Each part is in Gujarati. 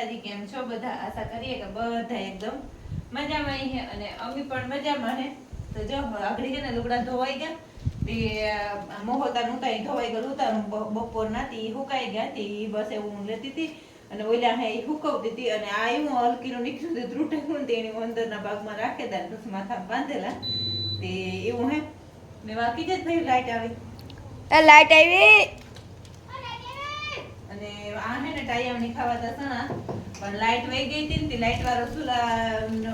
માતાજી, કેમ છો બધા? આશા કરીએ કે બધા એકદમ મજામાં છે અને અમે પણ મજામાં હે. તો જો આગળ છે ને લુગડા ધોવાઈ ગયા તે મોહતા નહોતા ધોવાઈ ગયેલું હતા બપોરના તે સુકાઈ ગયા તે બસ એવું લેતી હતી અને ઓલા હે સુકવતી હતી અને આ એવું હલકીનું નીકળ્યું ત્રુટેલું તેની અંદરના ભાગમાં રાખેલા પછી માથામાં બાંધેલા તે એવું હે. મેં વાકી જ ભાઈ લાઈટ આવી લાઈટ આવી અને આ હે ને ટાયામની ખાવાતા સણા પણ લાઈટ વહી ગઈ હતી ને તે લાઈટ વાળો ચૂલા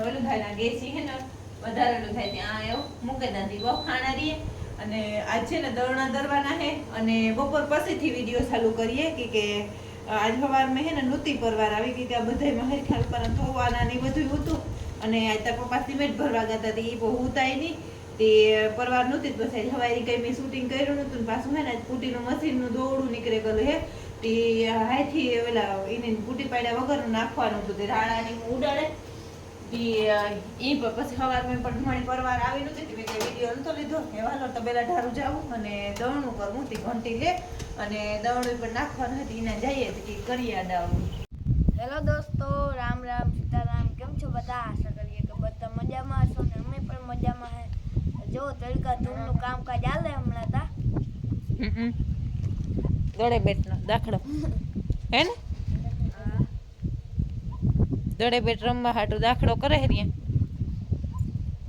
ઓલું થાય ને ગેસી હે ને વધારેલું થાય ત્યાં એવું મૂકી દાંતી વખાણા રહીએ અને આજ છે ને દળણા દરવાના હે અને બપોર પછીથી વિડીયો ચાલુ કરીએ કે આજ સવારમાં હે ને નૂતી પરવાર આવી ગઈ કે આ બધાય મહેર ખ્યાલ પર ધોવાના ને બધું હતું અને આજ તાર પપ્પા સિમેન્ટ ભરવા ગયા હતા એ બહુ ઉતાય નહીં તે પરવાર નહોતી પછી હવારી કઈ મેં શૂટિંગ કર્યું નહોતું પાછું હે ને પૂટીનું મશીનનું દોરડું નીકળે ગયેલું હે તે હાથથી ઓલા એને પૂટી પાડ્યા વગરનું નાખવાનું હતું તે રાણાની ઉડાડે તે એ પછી સવારમાં પણ ઘણી પરવાર આવી નહોતી મેં કંઈ વિડીયો નતો લીધો એવાલો તબેલા ઢારું જાવું અને દળનું કરવું તે ઘંટી લે અને દળનું પણ નાખવાનું હતી એને જઈએ કે કરી આડાવું. હેલો દોસ્તો, રામ રામ સીતારામ. કેમ છો બધા? આશા કરીએ કે બધા મજામાં હશો ને અમે પણ મજામાં હે. જો તડકા ધૂળનું કામકાજ ચાલે હમણાં તા દોડે બેટનો દાખલો હે ને દોડે બેટ રમવા હાટું દાખલો કરે હે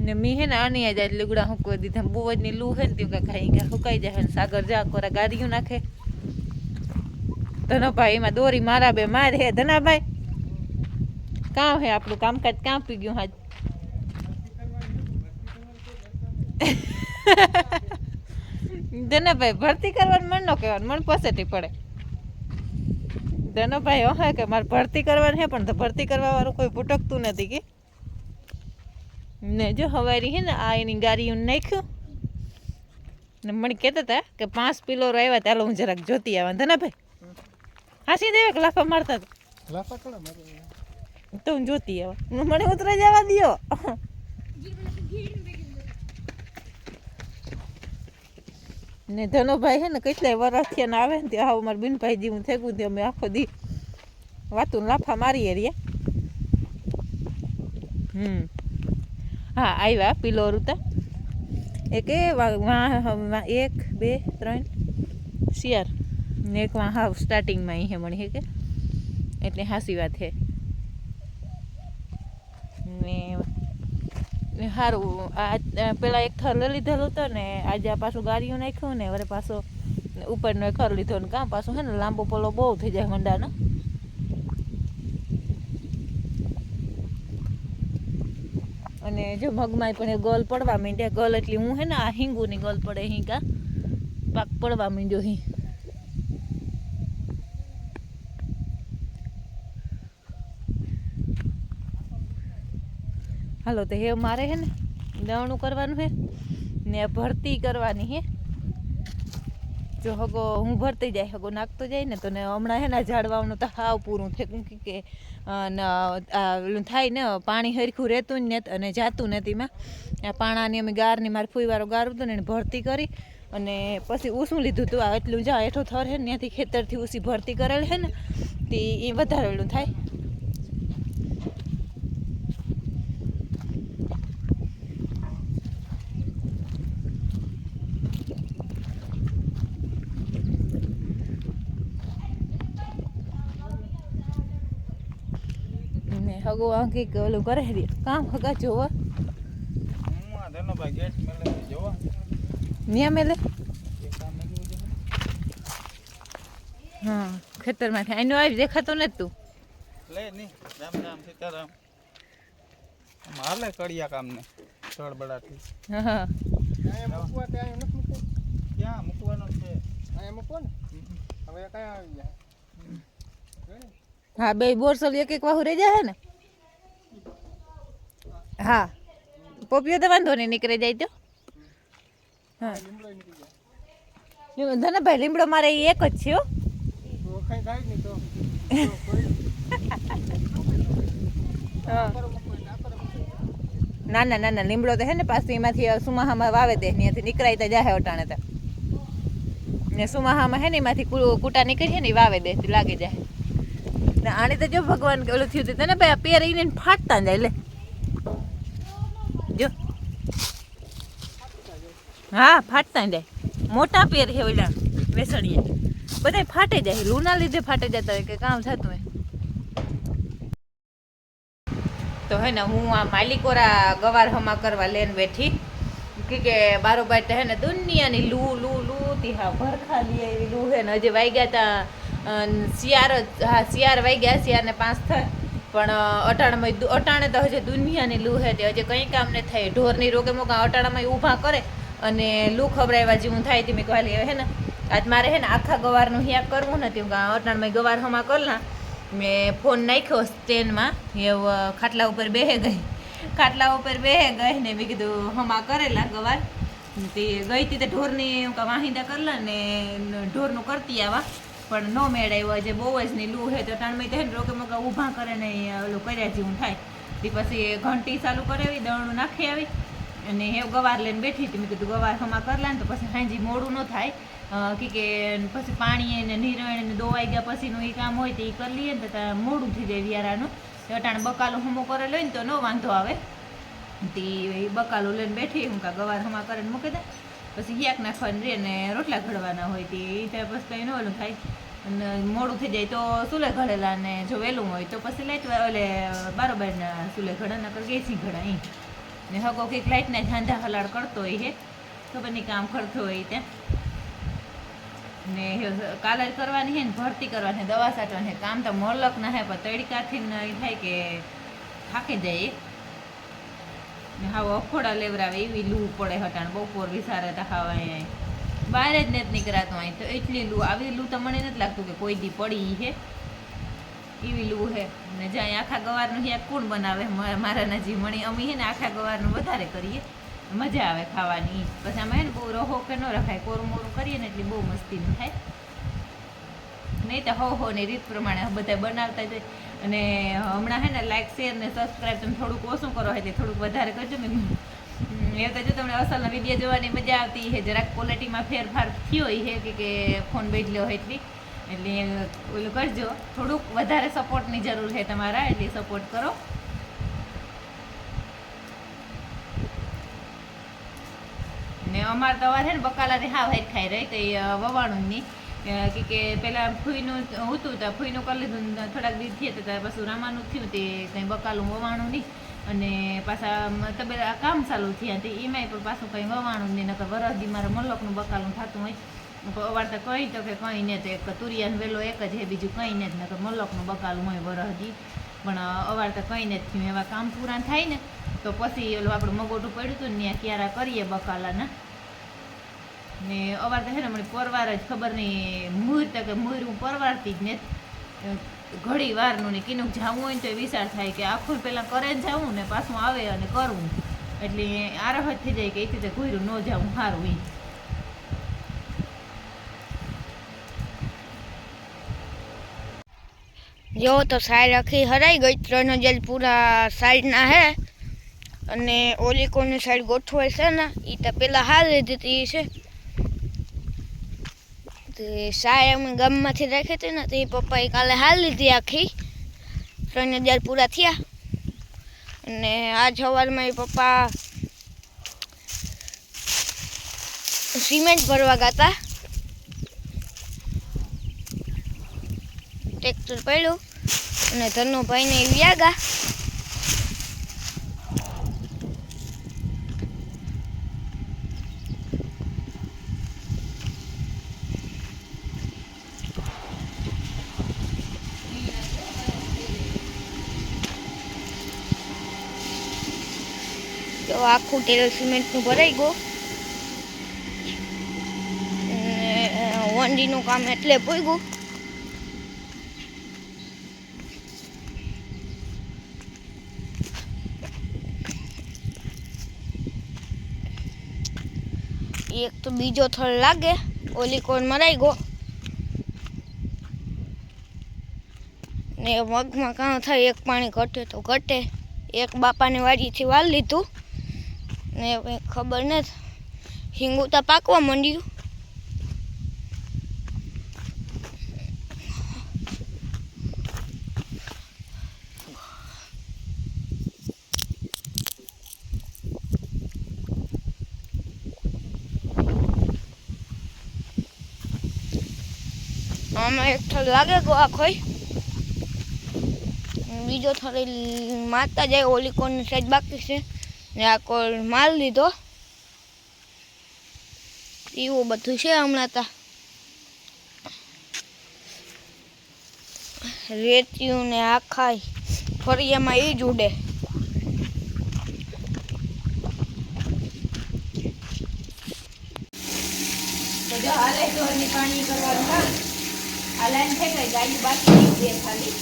ને મી હે ને આની આ જાય લુગડા હુકવા દીધા બહુ જ ની લૂ હે ને તેવું ખાઈ ગયા હુકાઈ જાય ને સાગર જા કોરા ગાડીઓ નાખે ધનભાઈ એમાં દોરી મારા બે માર હે ધનાભાઈ કામ હે આપણું કામકાજ કામ પી ગયું હાજ ધનાભાઈ ભરતી કરવાનું મન નો કહેવાનું મન પસેટી પડે ધનભાઈ હે કે મારે ભરતી કરવાની હે પણ ભરતી કરવા વાળું કોઈ ભૂટકતું નથી કે ને જો હવારી હે ને આ એની ગાડીઓ નાખ્યું ને મને કહેતા હતા કે 5 પિલોર આવ્યા ચાલો હું જરાક જોતી આવા ધનાભાઈ હાસી દેવે કે લાફા મારતા તો હું જોતી આવા મને ઉતરા જવા દો ને ધનુભાઈ હે ને કેટલાય વર્ષથી ને આવે ને ત્યાં આવું મારા બિનભાઈ જેવું થઈ ગયું અમે આખો દી વાતું લાફા મારીએ રે હા આવ્યા પિલોર ઉતા એક એ 1 2 3 શિયાર ને એક હા સ્ટાર્ટિંગમાં અહીં મળી હે કે એટલે હાસી વાત છે ને સારું આ પેલા એક થર લીધેલું હતો ને આજે આ પાછું ગાડીઓ નાખ્યું ને હવે પાછો ઉપરનો એક થર લીધો ને કામ પાછું હે ને લાંબો પોલો બહુ થઈ જાય મંડાનો અને જો મગમાં પણ એ ગોલ પડવા માંડ્યા ગોલ એટલે હું હે ને આ હિંગુની ગોલ પડે હિંગા પાક પડવા માંડ્યો હિં હાલો તો હે મારે હે ને દવણું કરવાનું હે ને ભરતી કરવાની હે જો હગો હું ભરતી જાય હગો નાખતો જાય ને તો ને હમણાં હે ને ઝાડવાનું તો હાવ પૂરું થયું કે થાય ને પાણી હરખું રહેતું જ ને અને જાતું નથી માં આ પાણાની અમે ગારની મારે ફૂઈવાળો ગાર હતું ને એને ભરતી કરી અને પછી ઊસું લીધું હતું આ એટલું જા હેઠો થર હે ને ત્યાંથી ખેતરથી ઊસી ભરતી કરેલ હે ને તે એ વધારેલું થાય હગો આંકી ઓલું કરે રે કામ હગા જોવા ન્યા મેલે હા ખેતરમાંથી આનો આવી દેખાતો નથી તું લે ની રામ રામ સીતારામ માલે કડિયા કામ ને છોડ બડાથી હા અહીંયા મૂકવા ત્યાં નથી મૂકવું ક્યાં મૂકવાનો છે અહીંયા મૂકો ને હવે કયા આવી જાય હા બે બોરસલ એક એક વાહુ રહી જાય ને હા પોપિયો તો વાંધો નહીં નીકળી જાય તો હા ધનભાઈ લીમડો મારે એક જ છે હો ના ના ના ના લીમડો તો હે ને પાછું એમાંથી સુમાહામાં વાવે દે ત્યાંથી નીકળાય તો જાય અટાણે તો ને સુમાહામાં હે ને એમાંથી કૂટા નીકળી ને વાવે દે લાગી જાય ને આને તો જો ભગવાન ઓલું થયું હતું તને ભાઈ આ પેર ઈને ફાટતા જાય લે જો હા ફાટતા જાય મોટા પેર છે ઓલા વેસણીયા બધા ફાટે જાય લૂના લીધે ફાટે જતા હોય કે કામ થતું હોય તો હે ને હું આ માલિકોરા ગવાર હમા કરવા લેન બેઠી કે બારોબાર હે ને દુનિયાની લૂ લૂ લૂ તી હા ભરખા લી આવી લૂ હે ને હજી વાગ્યા તા શિયાર વાગ્યા શિયારને 5 થાય પણ અટાણે તો હજી દુનિયાની લૂ હે તે હજી કંઈ કામ ન થાય ઢોરની રોગે મોકા અટાણામાં ઊભા કરે અને લૂ ખબરાવ્યા જેવું થાય તે મેં કહેલી હે ને આજ મારે હે ને આખા ગવારનું હિયાક કરવું નથી અટાણમાં ગવાર હમા કરલા મેં ફોન નાખ્યો સ્ટેન્ડમાં એ ખાટલા ઉપર બેહે ગઈ ને મેં કીધું હમા કરેલા ગવાર તે ગઈ હતી તે ઢોરની વાહિંદા કરલા ને ઢોરનું કરતી આવા પણ ન મેળાવ્યો જે બહુ જ ની લૂ હે તો ટાણમાં તો હે ને રોકે મોકા ઊભા કરે ને ઓલું કર્યા જેવું થાય તે પછી ઘંટી ચાલુ કરાવી દળનું નાખી આવી અને એ ગવાર લઈને બેઠી હતી મેં કીધું ગવાર હમા કરલા ને તો પછી હાંજી મોડું ન થાય કે પછી પાણી ને નિરણ ને દોવાઈ ગયા પછીનું એ કામ હોય તો એ કરી લઈએ ને તો મોડું થઈ જાય વિયારાનું અટાણે બકાલો હમો કરેલો હોય ને તો ન વાંધો આવે તે બકાલો લઈને બેઠી હું કા ગવાર હમા કરીને મૂકી દે પછી હિયાક નાખવાની રે ને રોટલા ઘડવાના હોય તે પછી કંઈ ન ઓલું થાય અને મોડું થઈ જાય તો ચૂલે ઘડેલા ને જો વહેલું હોય તો પછી લાઈટ ઓલે બારોબારના ચૂલે ઘડા નકર ગેસી ઘડા અહીં ને હગો કંઈક લાઈટના ઝાંઝા હલાડ કરતો હોય હે ખબર નહીં કામ કરતો હોય ત્યાં ને કાલર કરવાની હે ને ભરતી કરવાની દવા છાંટવાની કામ તો મોલક ના હે પણ તડકાથી એ થાય કે થાકી જાય ને હા અખોડા લેવરાવે એવી લૂ પડે હટાણ બપોર વિસારે તો ખાવા અહીંયા બહાર જ નથી નીકળાતું અહીં તો એટલી લૂ આવી લૂ તો મને નથી લાગતું કે કોઈ દી પડી છે એવી લૂ હે ને જ્યાં આખા ગવારનું હિયા કોણ બનાવે મારા નજી મણી અમી હે ને આખા ગવારનું વધારે કરીએ મજા આવે ખાવાની પછી આમાં હે ને બહુ રહો કે ન રખાય કોરું મોરું કરીએ ને એટલી બહુ મસ્તી ન થાય નહીં તો હો ની રીત પ્રમાણે બધા બનાવતા જાય અને હમણાં હે ને લાઈક શેર ને સબસ્ક્રાઈબ તમે થોડુંક ઓછું કરો એટલે થોડુંક વધારે કરજો મેં એ તો જો તમને અસલનો વિડીયો જોવાની મજા આવતી છે જરાક ક્વોલિટીમાં ફેરફાર થયો હોય છે કે ફોન બદલ્યો હોય એટલે ઓલું કરજો થોડુંક વધારે સપોર્ટની જરૂર છે તમારા એટલે સપોર્ટ કરો ને અમારે તો અવાર છે ને બકાલાથી હાવ હેર ખાઈ રહી તો એ વવાણું નહીં કે પેલા ફૂઈનું હતું તો ફૂઈનું કરી લીધું થોડાક દિવસ થયા તો ત્યારે પાછું રામાનું થયું તે કંઈ બકાલું વવાણું નહીં અને પાછા તબેલા કામ ચાલુ થયા તે એમાંય પણ પાછું કંઈ વવાણું નહીં નકર વરસદી મારે મલકનું બકાલું થતું હોય અવાર તો કંઈ તો કે કંઈ નહીં તો એક તુરિયાનો વેલો એક જ છે બીજું કંઈ નથી નકર મલકનું બકાલું હોય વરસદી પણ અવાર તો કંઈ નથી થયું એવા કામ પૂરા થાય ને તો પછી ઓલું આપણું મગોટું પડ્યું હતું ને ત્યાં ક્યારા કરીએ બકાલાના ને અવાર તો છે ને મને પરવાર જ ખબર નહીં મૂર તો કે મૂર હું પરવારતી જ ને ઘડી વારનું ને કીનું જવું હોય ને તો એ વિચાર થાય કે આખું પહેલાં કરે જ જવું ને પાછું આવે અને કરવું એટલે આરહ જ થઈ જાય કે એથી તો ઘોર્યું ન જવું સારું એ જો તો સાઈડ આખી હરાઈ ગઈ 3000 પૂરા સાઈડના હે અને ઓલી કોની સાઈડ ગોઠવાય છે ને એ તો પેલા હારી દીધી છે તે સાય અમે ગામમાંથી રાખી હતી ને તે પપ્પાએ કાલે હાલ લીધી આખી 3000 પૂરા થયા અને આજ સવારમાં એ પપ્પા સિમેન્ટ ભરવા ગયા ટ્રેક્ટર પડ્યું અને ધનુભાઈને વ્યા ગયા તો આખું ટેલ સિમેન્ટનું ભરાઈ ગયું વંડીનું કામ એટલે પૂગ્યું એક તો બીજો થળ લાગે ઓલી કોણ મરાઈ ગયો ને મગમાં કાં થાય એક પાણી ઘટે તો ઘટે એક બાપાને વાડીથી વાળ લીધું ને કંઈ ખબર નથી હિંગું તો પાકવા માંડ્યું આમાં એક થળ લાગે ગો આખોય, બીજો થળ મારતા જાય. ઓલી કોની સાઈડ બાકી છે ને આ કોલ માર લીધો. એવું બધું છે હમણાં તા. રેતિયું ને આખાય ફરિયામાં એ જ ઉડે. તો જો હાલે ઢોરની પાણી કરવાનું કામ આ લાઈન થઈ ગઈ. ગાડી બાકી રહી બે ખાલી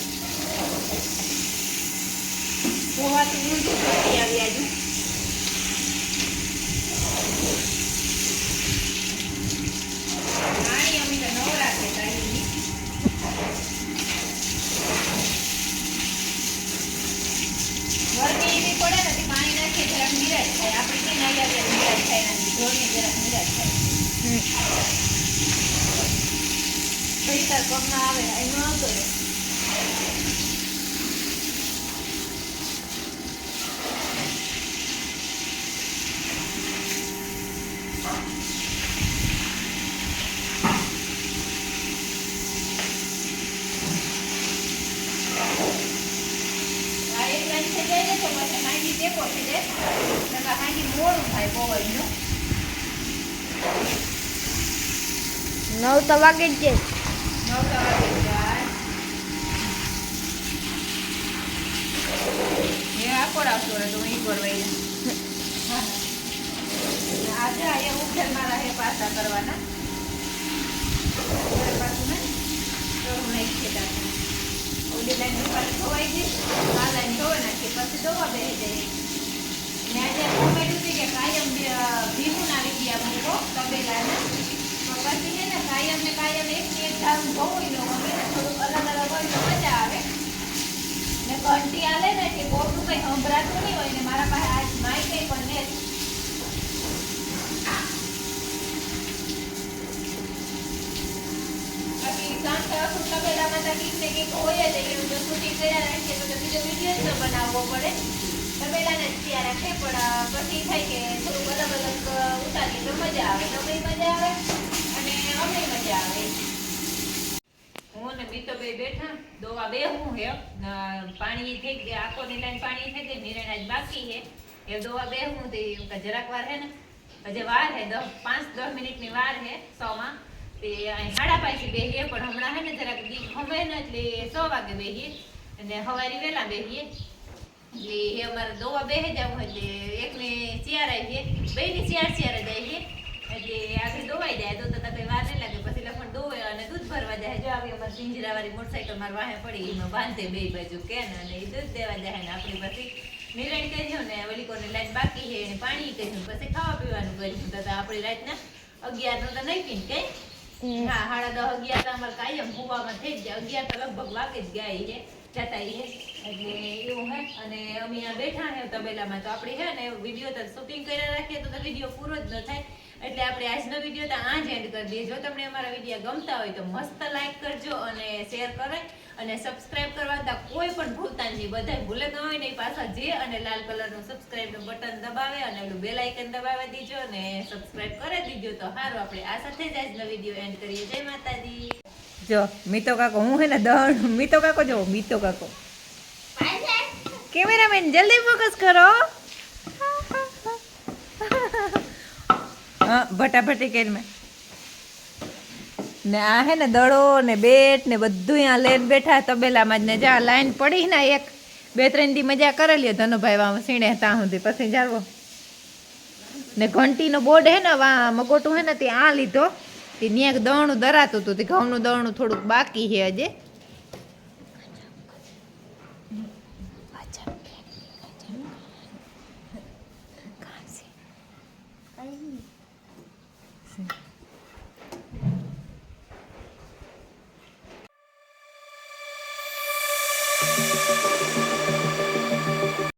ધોવાથી ઊંધું કરી આવી આજુ. પાણી અમે તો નવરા છે ગાડીની. ગરમી એવી પડે ને પાણી નાખીએ જરાક નિરાશ થાય. આપણે ક્યાં નાઈ આવીએ નિરાશ થાય એનાથી ઢોરની જરાક નિરાશ થાય. પૈસા પગમાં આવે એનો આવતો રહે. આ એક લાઈન થઈ જાય ને તો પછી હાંડી ટેકો થઈ જાય. નકર હાંડી મોડું થાય પવનનું. 9 તો વાગે જ છે. નવતા વાગે જાય. એ આકોડ આવતો રહે તો અહીં ગોળવાઈ જાય. આજે અહીંયા ઉઠેલ મારા હે પાસા કરવાના. પાછું ને તો હું નહીં ખેતા. ઓલી લાઈન પાછી ખવાઈ ગઈ. આ લાઈન ધોવા નાખી પછી દવા બેસી જાય. ને આજે ખબર હતી કે કાયમ ભીમું આવી ગયા મૂકો તબેલાના. પછી છે ને કાયમ એકની એક ધારું ધોવું ન ગમે ને થોડુંક અલગ અલગ હોય તો મજા આવે. ને ઘંટી આલે ને કે કોકનું કંઈ સંભળાતું નહીં હોય ને મારા પાસે આજ માય કંઈ પણ ને બાકી સાંજે આખું તબેલામાં તો કંઈક ને કંઈક હોય જ એટલે જો શૂટિંગ કર્યા રાખીએ તો બીજો વિડીયો જ ન બનાવવો પડે. તબેલાને જ ત્યાં રાખે પણ પછી થાય કે થોડુંક અલગ અલગ ઉતારીએ તો મજા આવે. તમને મજા આવે અને અમને મજા આવે. હું ને બીતો બે બેઠા દોવા બે હું હે પાણી થઈ ગયા. આખોની લાઈન પાણી થઈ ગઈ. નિરણ આજ બાકી હે એ દોવા બે હું તે જરાક વાર હે ને હજે વાર હે 5-10 મિનિટની વાર હે 100 માં તે 5:30 બેહીએ પણ હમણાં હે ને જરાક દી ખમે ને એટલે 100 વાગે બેહીએ અને હવારી વેલા બેહીએ. એટલે એ અમારે દોવા બેહી જાવ એટલે એકને ચિયાર આવીએ બેયની ચિયાર જઈએ એટલે આગળ દોવાઈ જાય તો કઈ વાર નહીં લાગે. પછી લખણ દોવે અને દૂધ ભરવા જાય. જો આવી અમારે પિંજરાવાળી મોટરસાઇકલ મારે વાહે પડી એમાં બાંધે બે બાજુ કે ને અને એ દૂધ દેવા જાય ને આપણે પછી નિરણ કર્યું ને ઓલી કોને લાઈન બાકી છે એને પાણી કર્યું પછી ખાવા પીવાનું કર્યું. તો આપણી રાતના 11 નો તો નહીં પીને કઈ હા 10:30 11 તો અમારે કાયમ કુવામાં થઈ જ જાય. 11 તો લગભગ વાગે જ ગાય છે જતા છે એટલે એવું હે. અને અમે અહીંયા બેઠા હે તબેલામાં તો આપણે હે ને વિડીયો તો શૂટિંગ કર્યા રાખીએ તો વિડીયો પૂરો જ ન થાય. એટલે આપણે આજનો વિડીયો તો આ જ એન્ડ કરી દઈએ. જો તમને અમારા વિડીયો ગમતા હોય તો મસ્ત લાઈક કરજો અને શેર કરે અને સબસ્ક્રાઇબ કરવા તો કોઈ પણ ભૂલતા નહીં. બધા ભૂલે ન હોય ને પાછા જે અને લાલ કલરનું સબસ્ક્રાઇબનું બટન દબાવે અને ઓલું બેલ આઇકન દબાવી દીજો અને સબસ્ક્રાઇબ કરી દીજો તો સારું. આપણે આ સાથે જ આજનો વિડીયો એન્ડ કરીએ. જય માતાજી. જો મીતો કાકો હું હે ને મીતો કાકો જો મીતો કાકો કેમેરામેન જલ્દી ફોકસ કરો. હા ભટાભટી કરીને ને આ હે ને દડો ને બેટ ને બધું અહીંયા લઈને બેઠા તબેલામાં જ ને જા લાઈન પડી ને 1-2-3 દી મજા કરેલી ધનુભાઈ વા સીણે ત્યાં સુધી પછી જાળવો ને ઘંટીનો બોર્ડ હે ને વા મગોટું હે ને તે આ લીધો તે ન્યાક દવણું દરાતું હતું તે ઘઉંનું દવણું થોડુંક બાકી છે હજે